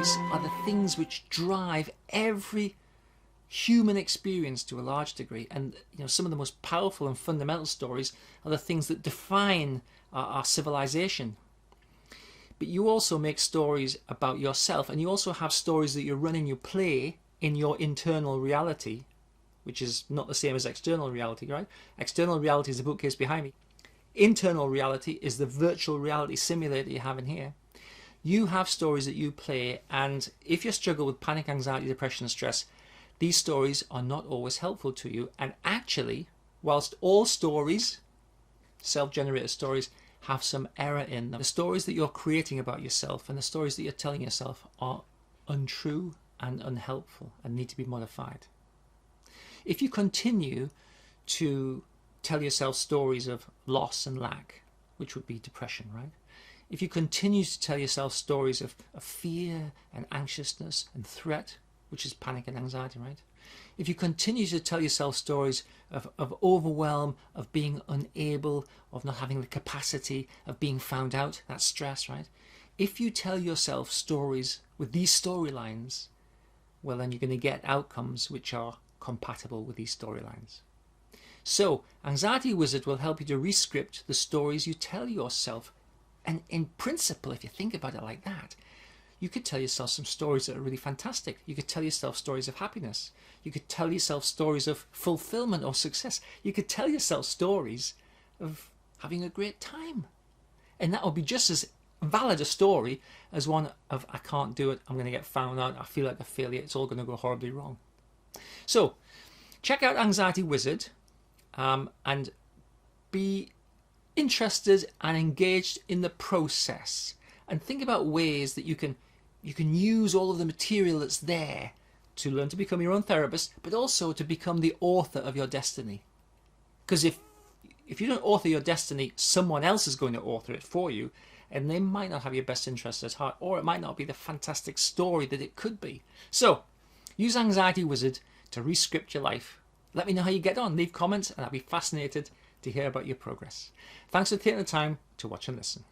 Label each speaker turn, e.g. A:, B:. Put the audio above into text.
A: stories are the things which drive every human experience to a large degree, and some of the most powerful and fundamental stories are the things that define our civilization. But you also make stories about yourself, and you also have stories that you run in your play in your internal reality, which is not the same as external reality, right? External reality is the bookcase behind me. Internal reality is the virtual reality simulator you have in here. You have stories that you play, and if you struggle with panic, anxiety, depression, and stress, these stories are not always helpful to you. And actually, whilst all stories, self-generated stories, have some error in them, the stories that you're creating about yourself and the stories that you're telling yourself are untrue and unhelpful and need to be modified. If you continue to tell yourself stories of loss and lack, which would be depression, right? If you continue to tell yourself stories of fear and anxiousness and threat, which is panic and anxiety, right? If you continue to tell yourself stories of overwhelm, of being unable, of not having the capacity, of being found out, that's stress, right? If you tell yourself stories with these storylines, well, then you're going to get outcomes which are compatible with these storylines. So, Anxiety Wizard will help you to rescript the stories you tell yourself. And in principle, if you think about it like that, you could tell yourself some stories that are really fantastic. You could tell yourself stories of happiness. You could tell yourself stories of fulfillment or success. You could tell yourself stories of having a great time. And that will be just as valid a story as one of, I can't do it, I'm going to get found out, I feel like a failure, it's all going to go horribly wrong. So, check out Anxiety Wizard and be interested and engaged in the process. And think about ways that you can use all of the material that's there to learn to become your own therapist, but also to become the author of your destiny. Because if you don't author your destiny, someone else is going to author it for you, and they might not have your best interests at heart, or it might not be the fantastic story that it could be. So, use Anxiety Wizard to rescript your life. Let me know how you get on. Leave comments, and I'll be fascinated to hear about your progress. Thanks for taking the time to watch and listen.